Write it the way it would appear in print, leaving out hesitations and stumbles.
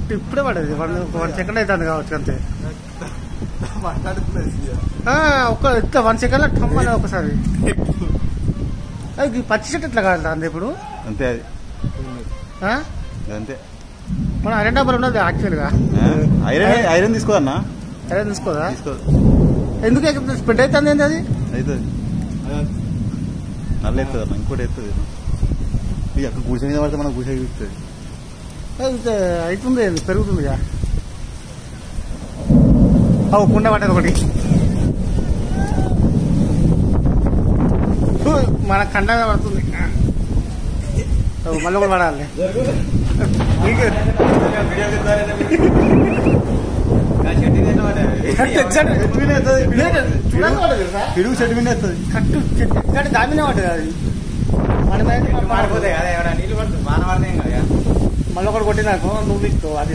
Correct ఇప్పుడే పడేది 1 second అవుతుంది కావచ్చు అంతే. ఒక్క 1 సెకండ్ లో టమ్మని ఒకసారి పచ్చి చెట్టు ఎట్లా కాదు అంతే ఇప్పుడు అంతే అది అంతే. మన ఐరన్ డబ్బులు ఉన్నది యాక్చువల్గా. ఐరన్ తీసుకోదన్నా, ఐరన్ తీసుకోదా? ఎందుకు స్ప్రెడ్ అవుతుంది ఏంటి అది? అవుతుంది నల్ల ఎత్తుంది అన్న, ఇంకోటి ఎత్తుంది. ఇక అక్కడ గుడిసె మీద పడితే మనకు గుడిసె చూస్తుంది. అవుతుంది పెరుగుతుంది. కుండ పట్టేది ఒకటి మన కండ పడుతుంది. మళ్ళీ కూడా పడాలి. పిడుగు చెట్టు మీద వస్తుంది, కట్టు చెట్టు దామినే పడ్డది అది. మన నీళ్ళు పడుతుంది, బాగా పడతాయి కదా. మళ్ళీ ఒకటి కొట్టినాకు నువ్వు తీసుకో అది